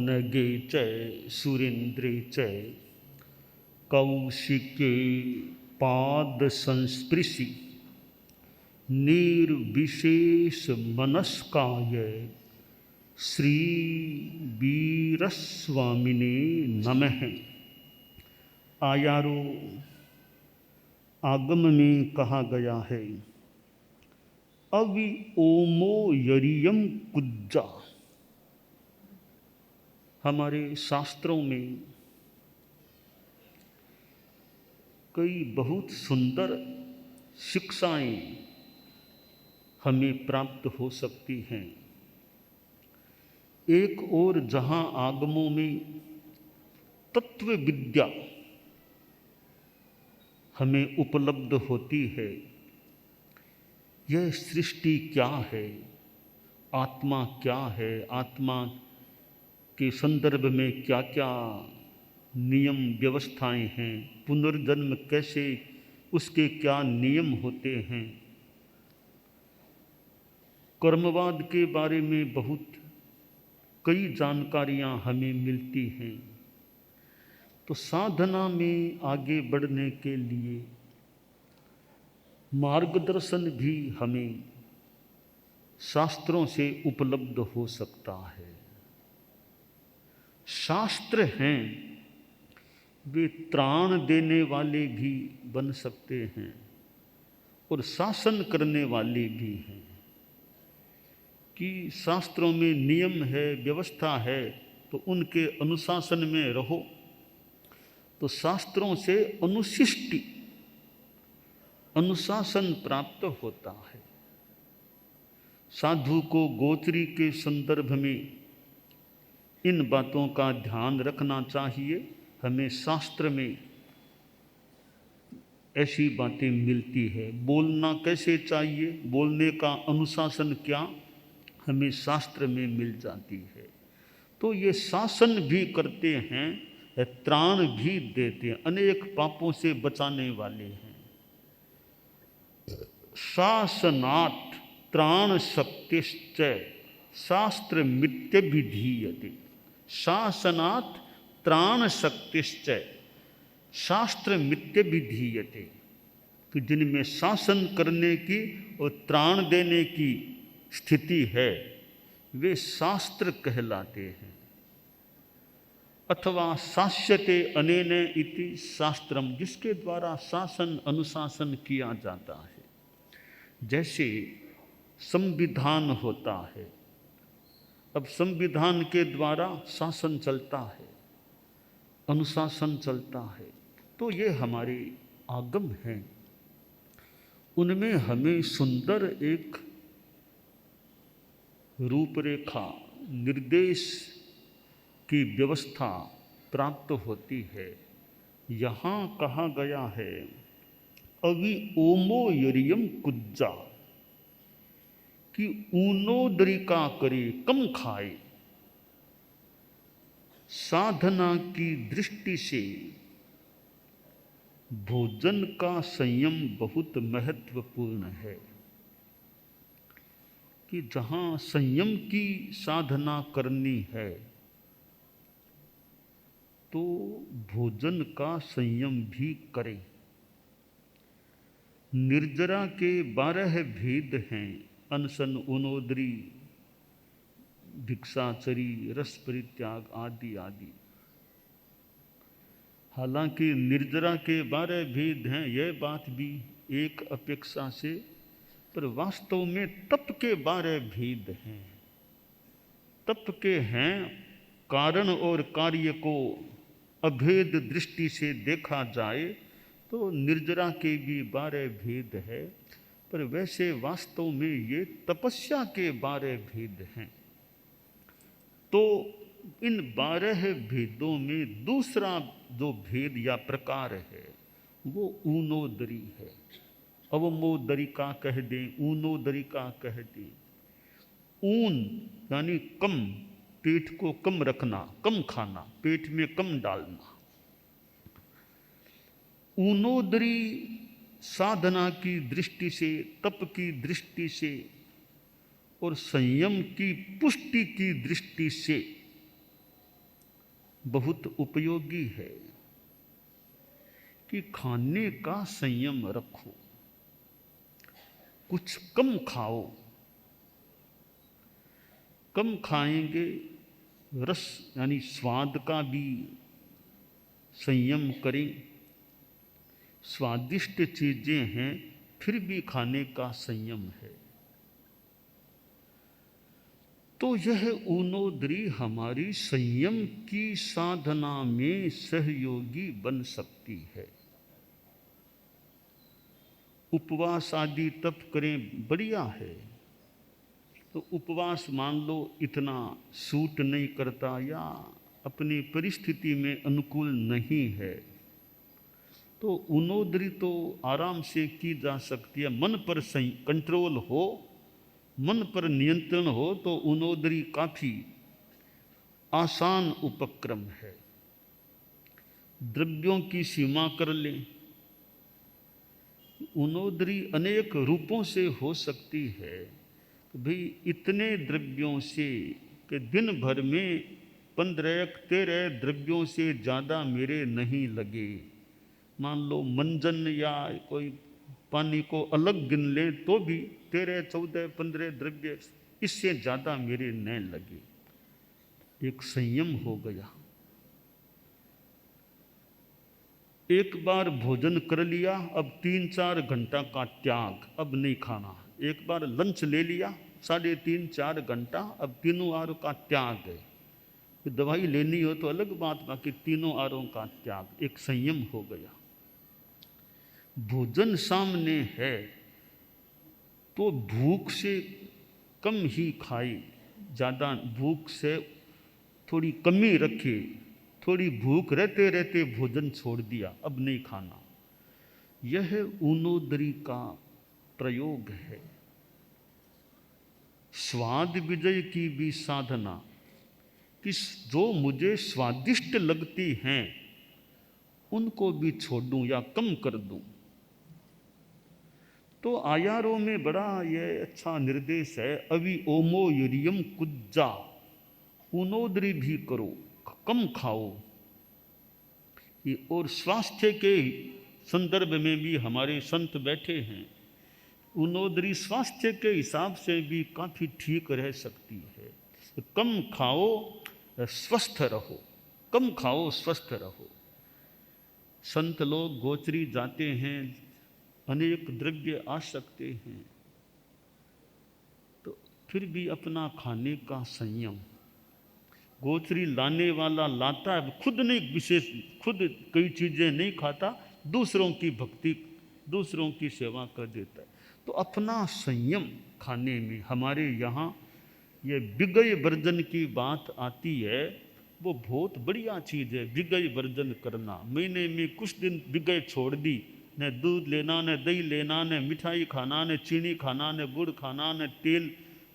नगे च सुरेन्द्रे च कौशिके पाद संस्पृशि निर्विशेष मनस्काय श्री वीरस्वामिने नमः। आयारो आगम में कहा गया है अवि ओमो यरियम कुज्जा। हमारे शास्त्रों में कई बहुत सुंदर शिक्षाएं हमें प्राप्त हो सकती हैं। एक और जहां आगमों में तत्व विद्या हमें उपलब्ध होती है, यह सृष्टि क्या है, आत्मा क्या है, आत्मा के संदर्भ में क्या क्या नियम व्यवस्थाएं हैं, पुनर्जन्म कैसे, उसके क्या नियम होते हैं, कर्मवाद के बारे में बहुत कई जानकारियां हमें मिलती हैं। तो साधना में आगे बढ़ने के लिए मार्गदर्शन भी हमें शास्त्रों से उपलब्ध हो सकता है। शास्त्र हैं वे त्राण देने वाले भी बन सकते हैं और शासन करने वाले भी हैं कि शास्त्रों में नियम है, व्यवस्था है, तो उनके अनुशासन में रहो। तो शास्त्रों से अनुशिष्टि, अनुशासन प्राप्त होता है। साधु को गोचरी के संदर्भ में इन बातों का ध्यान रखना चाहिए। हमें शास्त्र में ऐसी बातें मिलती है। बोलना कैसे चाहिए, बोलने का अनुशासन क्या, हमें शास्त्र में मिल जाती है। तो ये शासन भी करते हैं, त्राण भी देते हैं, अनेक पापों से बचाने वाले हैं। शासनात् त्राण शक्तिश्च शास्त्र मित्य विधीयते। शासनात् त्राण शक्तिश्च शास्त्र मित्य विधीयते। तो जिनमें शासन करने की और त्राण देने की स्थिति है वे शास्त्र कहलाते हैं। अथवा शास्यते अनेन इति शास्त्रम, जिसके द्वारा शासन अनुशासन किया जाता है। जैसे संविधान होता है, अब संविधान के द्वारा शासन चलता है, अनुशासन चलता है। तो ये हमारे आगम हैं, उनमें हमें सुंदर एक रूपरेखा, निर्देश की व्यवस्था प्राप्त होती है। यहाँ कहा गया है अवि ओमो यरियम कुज्जा, कि ऊनो दरिका करे कम खाए। साधना की दृष्टि से भोजन का संयम बहुत महत्वपूर्ण है कि जहाँ संयम की साधना करनी है तो भोजन का संयम भी करें। निर्जरा के 12 भेद हैं, अनशन, उनोदरी, भिक्षाचरी, रस परित्याग आदि आदि। हालांकि निर्जरा के 12 भेद हैं, यह बात भी एक अपेक्षा से, पर वास्तव में तप के 12 भेद हैं। तप के हैं, कारण और कार्य को अभेद दृष्टि से देखा जाए तो निर्जरा के भी 12 भेद है, पर वैसे वास्तव में ये तपस्या के 12 भेद हैं। तो इन 12 भेदों में दूसरा जो भेद या प्रकार है वो ऊनोदरी है। अवमोदरिका कह दें, ऊनोदरिका कह दें। ऊन यानी कम, पेट को कम रखना, कम खाना, पेट में कम डालना। ऊनोदरी साधना की दृष्टि से, तप की दृष्टि से और संयम की पुष्टि की दृष्टि से बहुत उपयोगी है कि खाने का संयम रखो, कुछ कम खाओ। कम खाएंगे, रस यानी स्वाद का भी संयम करें। स्वादिष्ट चीजें हैं फिर भी खाने का संयम है। तो यह ऊनोदरी हमारी संयम की साधना में सहयोगी बन सकती है। उपवास आदि तप करें, बढ़िया है। तो उपवास मान लो इतना सूट नहीं करता या अपनी परिस्थिति में अनुकूल नहीं है, तो ऊनोदरी तो आराम से की जा सकती है। मन पर कंट्रोल हो, मन पर नियंत्रण हो तो ऊनोदरी काफी आसान उपक्रम है। द्रव्यों की सीमा कर लें। ऊनोदरी अनेक रूपों से हो सकती है। भाई इतने द्रव्यों से कि दिन भर में 15-13 द्रव्यों से ज़्यादा मेरे नहीं लगे। मान लो मंजन या कोई पानी को अलग गिन ले तो भी 13, 14, 15 द्रव्य, इससे ज़्यादा मेरे न लगे। एक संयम हो गया। एक बार भोजन कर लिया, अब 3-4 घंटा का त्याग, अब नहीं खाना। एक बार लंच ले लिया 3.5-4 घंटा, अब तीनों आहारों का त्याग है। दवाई लेनी हो तो अलग बात, बाकी तीनों आहारों का त्याग, एक संयम हो गया। भोजन सामने है तो भूख से कम ही खाए, ज़्यादा भूख से थोड़ी कमी रखे। थोड़ी भूख रहते रहते भोजन छोड़ दिया, अब नहीं खाना। यह ऊनोदरी का प्रयोग है। स्वाद विजय की भी साधना, कि जो मुझे स्वादिष्ट लगती हैं उनको भी छोड़ दूं या कम कर दूं। तो आयारों में बड़ा ये अच्छा निर्देश है, अवि ओमो युरियम कुज्जा, ऊनोदरी भी करो, कम खाओ। ये और स्वास्थ्य के संदर्भ में भी हमारे संत बैठे हैं। ऊनोदरी स्वास्थ्य के हिसाब से भी काफ़ी ठीक रह सकती है। तो कम खाओ, स्वस्थ रहो। कम खाओ, स्वस्थ रहो। संत लोग गोचरी जाते हैं, अनेक द्रव्य आ सकते हैं, तो फिर भी अपना खाने का संयम। गोचरी लाने वाला लाता है, खुद नहीं, विशेष खुद कई चीज़ें नहीं खाता, दूसरों की भक्ति, दूसरों की सेवा कर देता है। तो अपना संयम खाने में, हमारे यहाँ ये विगय वर्जन की बात आती है, वो बहुत बढ़िया चीज़ है। विगय वर्जन करना, महीने में कुछ दिन विगय छोड़ दी, न दूध लेना, न दही लेना, न मिठाई खाना, न चीनी खाना, न गुड़ खाना, न तेल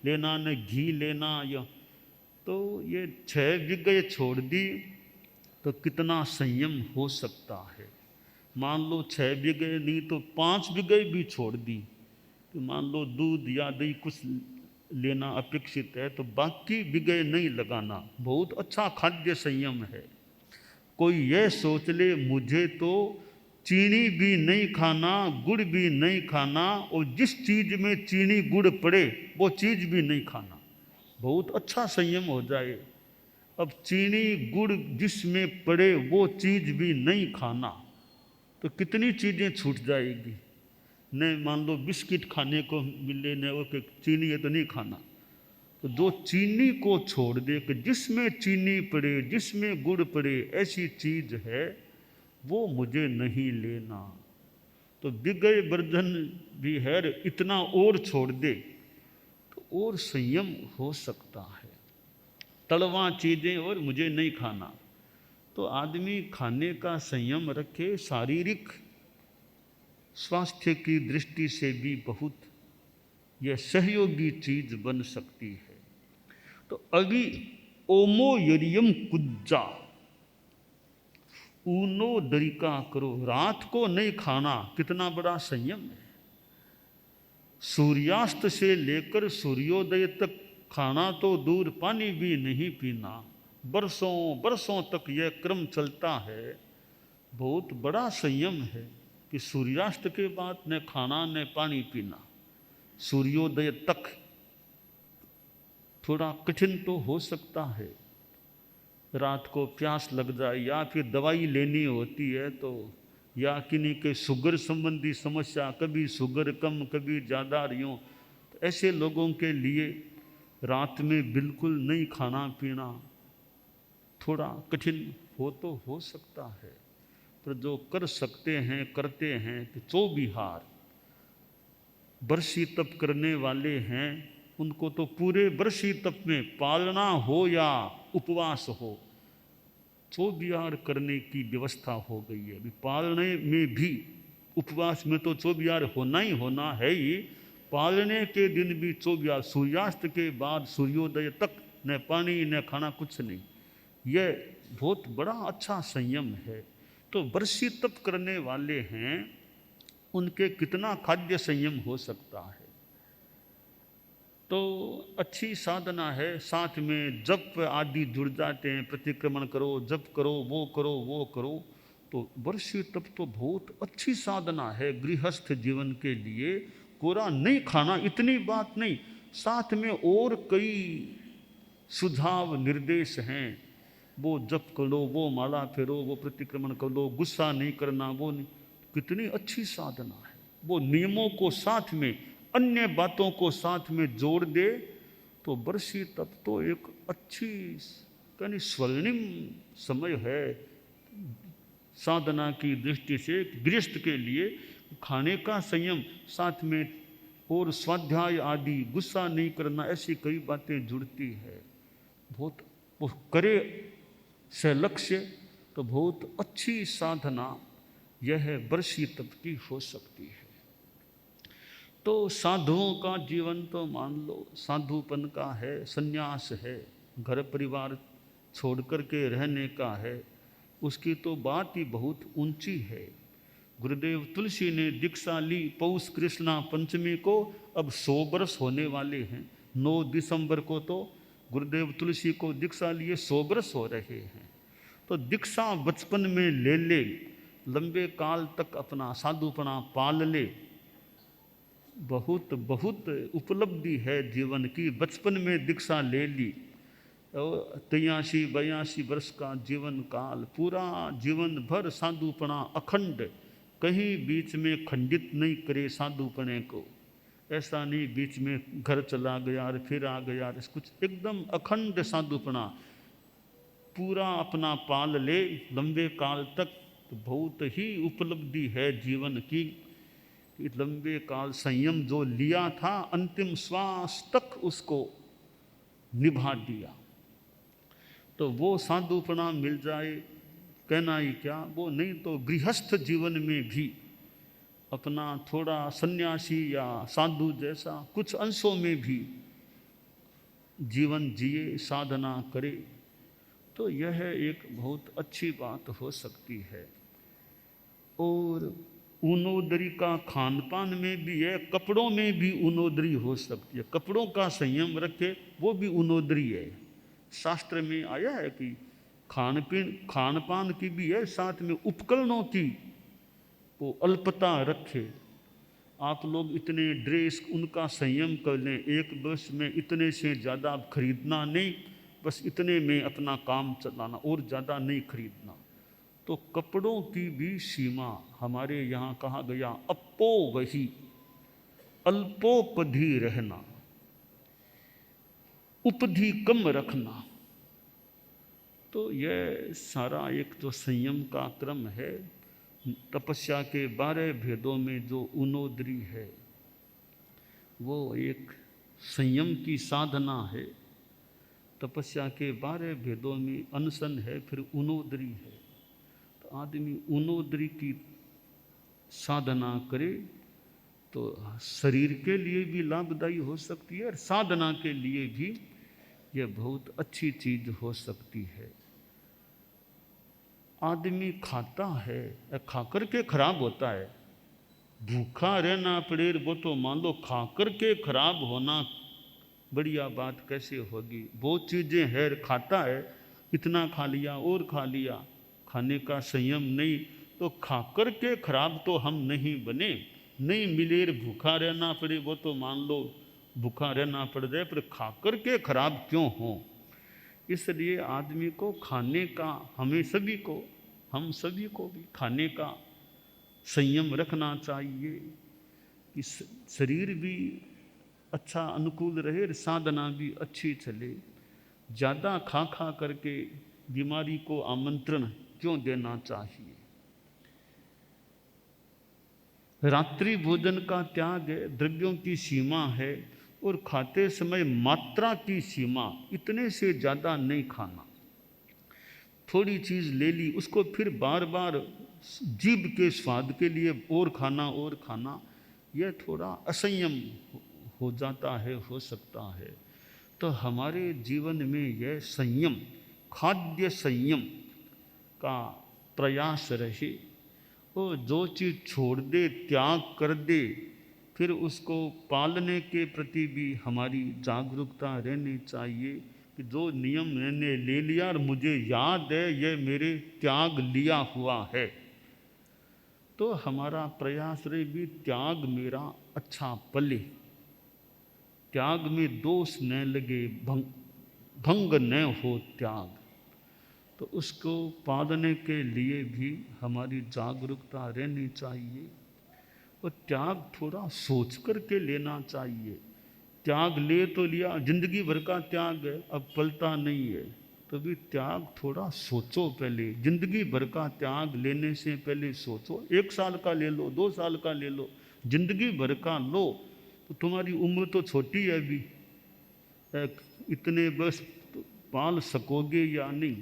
लेना, न घी लेना। या तो ये 6 विगय छोड़ दी तो कितना संयम हो सकता है। मान लो 6 विगय नहीं तो 5 विगय भी छोड़ दी, तो मान लो दूध या दही कुछ लेना अपेक्षित है तो बाकी विगय नहीं लगाना, बहुत अच्छा खाद्य संयम है। कोई यह सोच ले मुझे तो चीनी भी नहीं खाना, गुड़ भी नहीं खाना, और जिस चीज़ में चीनी गुड़ पड़े वो चीज़ भी नहीं खाना, बहुत अच्छा संयम हो जाए। अब चीनी गुड़ जिसमें पड़े वो चीज़ भी नहीं खाना, तो कितनी चीज़ें छूट जाएगी। न मान लो बिस्किट खाने को मिले, न वो कि चीनी है तो नहीं खाना, तो जो चीनी को छोड़ दे कि जिसमें चीनी पड़े, जिसमें गुड़ पड़े, ऐसी चीज़ है वो मुझे नहीं लेना। तो विगय वर्जन भी है, इतना और छोड़ दे तो और संयम हो सकता है। तलवा चीज़ें और मुझे नहीं खाना, तो आदमी खाने का संयम रखे, शारीरिक स्वास्थ्य की दृष्टि से भी बहुत यह सहयोगी चीज बन सकती है। तो अभी ओमो यरियम कुज्जा, ऊनो दरिका करो, रात को नहीं खाना, कितना बड़ा संयम है। सूर्यास्त से लेकर सूर्योदय तक खाना तो दूर, पानी भी नहीं पीना। बरसों बरसों तक यह क्रम चलता है। बहुत बड़ा संयम है कि सूर्यास्त के बाद न खाना न पानी पीना, सूर्योदय तक। थोड़ा कठिन तो हो सकता है, रात को प्यास लग जाए या फिर दवाई लेनी होती है तो, या किन्हीं के शुगर संबंधी समस्या, कभी शुगर कम कभी ज़्यादा रही हो, तो ऐसे लोगों के लिए रात में बिल्कुल नहीं खाना पीना थोड़ा कठिन हो तो हो सकता है। पर जो कर सकते हैं करते हैं कि 24 बरसी तप करने वाले हैं, उनको तो पूरे बरसी तप में पालना हो या उपवास हो, 24 करने की व्यवस्था हो गई है। अभी पालने में भी, उपवास में तो 24 होना ही होना है ही, पालने के दिन भी 24, सूर्यास्त के बाद सूर्योदय तक न पानी न खाना, कुछ नहीं। यह बहुत बड़ा अच्छा संयम है। तो बरसी तप करने वाले हैं, उनके कितना खाद्य संयम हो सकता है। तो अच्छी साधना है। साथ में जप आदि जुड़ जाते हैं, प्रतिक्रमण करो, जप करो, वो करो, वो करो। तो बरसी तप तो बहुत अच्छी साधना है गृहस्थ जीवन के लिए। कोरा नहीं खाना इतनी बात नहीं, साथ में और कई सुझाव निर्देश हैं। वो जप करो, वो माला फेरो, वो प्रतिक्रमण कर लो, गुस्सा नहीं करना, वो नहीं। कितनी अच्छी साधना है। वो नियमों को साथ में, अन्य बातों को साथ में जोड़ दे तो बरसी तप तो एक अच्छी यानी स्वर्णिम समय है साधना की दृष्टि से। गृहस्थ के लिए खाने का संयम, साथ में और स्वाध्याय आदि, गुस्सा नहीं करना, ऐसी कई बातें जुड़ती है। बहुत वो करे से लक्ष्य तो बहुत अच्छी साधना यह बरसी तप की हो सकती है। तो साधुओं का जीवन तो मान लो साधुपन का है, संन्यास है, घर परिवार छोड़ कर के रहने का है। उसकी तो बात ही बहुत ऊंची है। गुरुदेव तुलसी ने दीक्षा ली पौष कृष्णा पंचमी को, अब 100 बरस होने वाले हैं। 9 दिसंबर को तो गुरुदेव तुलसी को दीक्षा लिए 100 बरस हो रहे हैं। तो दीक्षा बचपन में ले ले, लंबे काल तक अपना साधुपना पाल ले, बहुत बहुत उपलब्धि है जीवन की। बचपन में दीक्षा ले ली, 83-82 वर्ष का जीवन काल, पूरा जीवन भर साधुपना अखंड, कहीं बीच में खंडित नहीं करे साधुपने को। ऐसा नहीं बीच में घर चला गया और फिर आ गया, कुछ एकदम अखंड साधुपना पूरा अपना पाल ले लंबे काल तक। तो बहुत ही उपलब्धि है जीवन की। लंबे काल संयम जो लिया था, अंतिम श्वास तक उसको निभा दिया। तो वो साधुपना मिल जाए, कहना ही क्या। वो नहीं तो गृहस्थ जीवन में भी अपना थोड़ा सन्यासी या साधु जैसा कुछ अंशों में भी जीवन जिए, साधना करे, तो यह एक बहुत अच्छी बात हो सकती है। और ऊनोदरी का खान पान में भी है, कपड़ों में भी ऊनोदरी हो सकती है। कपड़ों का संयम रखे, वो भी ऊनोदरी है। शास्त्र में आया है कि खान पान की भी है, साथ में उपकरणों की वो अल्पता रखे। आप लोग इतने ड्रेस उनका संयम कर लें, एक वर्ष में इतने से ज़्यादा खरीदना नहीं, बस इतने में अपना काम चलाना, और ज़्यादा नहीं खरीदना। तो कपड़ों की भी सीमा हमारे यहाँ कहा गया, अपो वही अल्पोपधि रहना, उपधि कम रखना। तो यह सारा एक जो संयम का क्रम है, तपस्या के 12 भेदों में जो ऊनोदरी है, वो एक संयम की साधना है। तपस्या के 12 भेदों में अनशन है, फिर ऊनोदरी है। तो आदमी ऊनोदरी की साधना करे तो शरीर के लिए भी लाभदायी हो सकती है, और साधना के लिए भी यह बहुत अच्छी चीज हो सकती है। आदमी खाता है, खा कर के खराब होता है। भूखा रहना पड़े वो तो मान लो, खा कर के खराब होना बढ़िया बात कैसे होगी। बहुत चीज़ें है खाता है, इतना खा लिया और खा लिया, खाने का संयम नहीं, तो खा कर के खराब तो हम नहीं बने। नहीं मिले भूखा रहना पड़े वो तो मान लो भूखा रहना पड़ जाए, पर खा कर के खराब क्यों हो। इसलिए आदमी को खाने का, हम सभी को भी खाने का संयम रखना चाहिए कि शरीर भी अच्छा अनुकूल रहे और साधना भी अच्छी चले। ज़्यादा खा खा करके बीमारी को आमंत्रण क्यों देना चाहिए। रात्रि भोजन का त्याग है, द्रव्यों की सीमा है, और खाते समय मात्रा की सीमा, इतने से ज़्यादा नहीं खाना। थोड़ी चीज़ ले ली, उसको फिर बार बार जीभ के स्वाद के लिए और खाना, यह थोड़ा असंयम हो जाता है, हो सकता है। तो हमारे जीवन में यह संयम, खाद्य संयम का प्रयास रहे। और जो चीज़ छोड़ दे, त्याग कर दे, फिर उसको पालने के प्रति भी हमारी जागरूकता रहनी चाहिए कि जो नियम मैंने ले लिया और मुझे याद है ये मेरे त्याग लिया हुआ है, तो हमारा प्रयास रहे भी त्याग मेरा अच्छा पले, त्याग में दोष न लगे, भंग न हो त्याग। तो उसको पालने के लिए भी हमारी जागरूकता रहनी चाहिए। और त्याग थोड़ा सोच कर के लेना चाहिए। त्याग ले तो लिया, जिंदगी भर का त्याग है, अब पलता नहीं है, तो भी त्याग थोड़ा सोचो पहले। जिंदगी भर का त्याग लेने से पहले सोचो, 1 साल का ले लो, 2 साल का ले लो, जिंदगी भर का लो तो तुम्हारी उम्र तो छोटी है अभी, इतने बस पाल सकोगे या नहीं,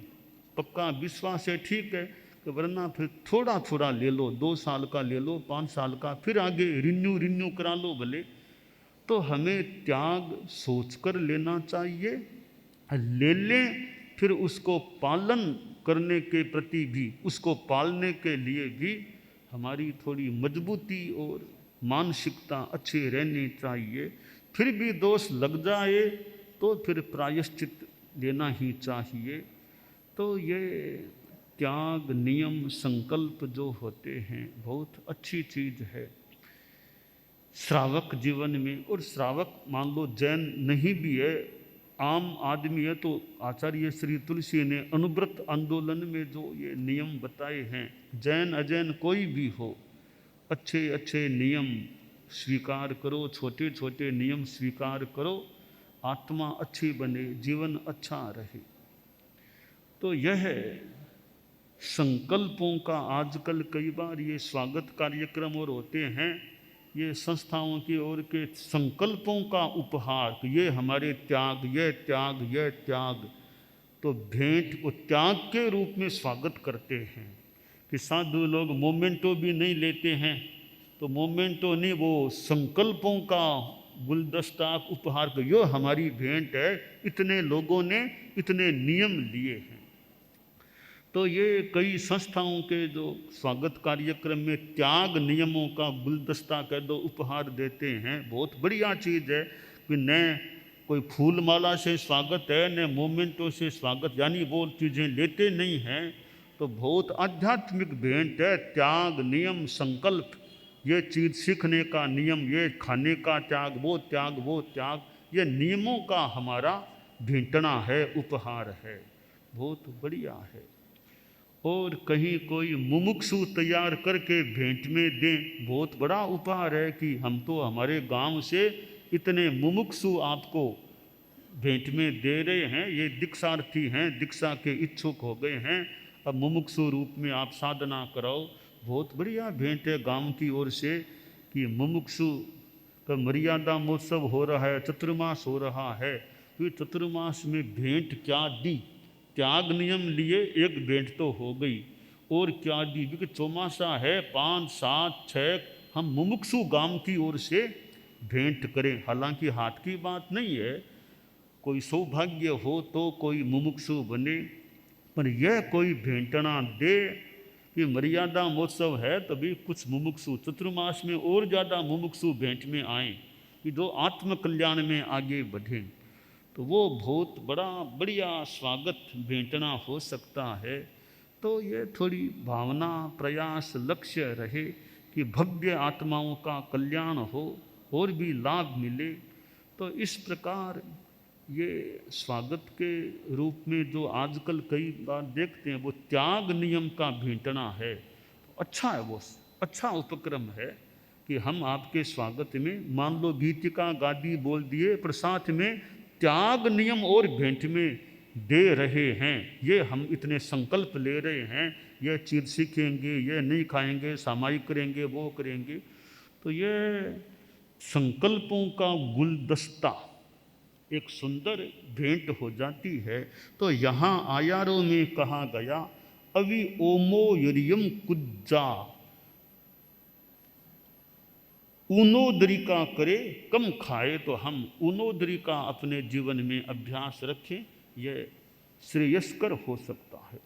पक्का विश्वास है, ठीक है, कि वरना फिर थोड़ा थोड़ा ले लो, 2 साल का ले लो, 5 साल का, फिर आगे रिन्यू करा लो भले। तो हमें त्याग सोचकर लेना चाहिए, ले लें, फिर उसको पालन करने के प्रति भी, उसको पालने के लिए भी हमारी थोड़ी मजबूती और मानसिकता अच्छी रहनी चाहिए। फिर भी दोष लग जाए तो फिर प्रायश्चित लेना ही चाहिए। तो ये त्याग, नियम, संकल्प जो होते हैं बहुत अच्छी चीज़ है श्रावक जीवन में। और श्रावक मान लो जैन नहीं भी है, आम आदमी है, तो आचार्य श्री तुलसी ने अनुव्रत आंदोलन में जो ये नियम बताए हैं, जैन अजैन कोई भी हो, अच्छे अच्छे नियम स्वीकार करो, छोटे छोटे नियम स्वीकार करो, आत्मा अच्छी बने, जीवन अच्छा रहे। तो यह संकल्पों का आजकल कई बार ये स्वागत कार्यक्रम और होते हैं, ये संस्थाओं की ओर के संकल्पों का उपहार, ये हमारे त्याग, ये त्याग, ये त्याग, तो भेंट को त्याग के रूप में स्वागत करते हैं। कि साधु लोग मोमेंटो भी नहीं लेते हैं, तो मोमेंटो नहीं, वो संकल्पों का गुलदस्ता उपहार, को यो हमारी भेंट है, इतने लोगों ने इतने नियम लिए हैं। तो ये कई संस्थाओं के जो स्वागत कार्यक्रम में त्याग नियमों का गुलदस्ता कह दो उपहार देते हैं, बहुत बढ़िया चीज़ है। कि न कोई फूल माला से स्वागत है, न मोमेंटों से स्वागत, यानी वो चीज़ें लेते नहीं हैं। तो बहुत आध्यात्मिक भेंट है त्याग, नियम, संकल्प। ये चीज़ सीखने का नियम, ये खाने का त्याग, वो त्याग, वो त्याग, ये नियमों का हमारा भेंटना है, उपहार है, बहुत बढ़िया है। और कहीं कोई मुमुक्षु तैयार करके भेंट में दें, बहुत बड़ा उपहार है कि हम तो हमारे गांव से इतने मुमुक्षु आपको भेंट में दे रहे हैं, ये दीक्षार्थी हैं, दीक्षा के इच्छुक हो गए हैं, अब मुमुक्षु रूप में आप साधना कराओ। बहुत बढ़िया भेंट है गांव की ओर से कि मुमुक्षु का मर्यादा महोत्सव हो रहा है, चतुर्मास हो रहा है, तो चतुर्मास में भेंट क्या दी, त्याग नियम लिए, एक भेंट तो हो गई, और क्या दी, क्योंकि चौमासा है, 5, 7, 6 हम मुमुक्षु गांव की ओर से भेंट करें। हालांकि हाथ की बात नहीं है, कोई सौभाग्य हो तो कोई मुमुक्षु बने, पर यह कोई भेंटना दे कि मर्यादा महोत्सव है, तभी कुछ मुमुक्षु चतुर्मास में और ज़्यादा मुमुक्षु भेंट में आए कि जो आत्म कल्याण में आगे बढ़ें। तो वो बहुत बड़ा बढ़िया स्वागत भेंटना हो सकता है। तो ये थोड़ी भावना, प्रयास, लक्ष्य रहे कि भव्य आत्माओं का कल्याण हो और भी लाभ मिले। तो इस प्रकार ये स्वागत के रूप में जो आजकल कई बार देखते हैं वो त्याग नियम का भेंटना है। अच्छा है, वो अच्छा उपक्रम है कि हम आपके स्वागत में मान लो गीतिका गादी बोल दिए, पर साथ में त्याग नियम और भेंट में दे रहे हैं। ये हम इतने संकल्प ले रहे हैं, ये चीज सीखेंगे, ये नहीं खाएंगे, सामायिक करेंगे, वो करेंगे। तो ये संकल्पों का गुलदस्ता एक सुंदर भेंट हो जाती है। तो यहाँ आयारों में कहा गया अवि ओमो यरियम कुज्जा, ऊनोदरी का करे कम खाए। तो हम ऊनोदरी का अपने जीवन में अभ्यास रखें, यह श्रेयस्कर हो सकता है।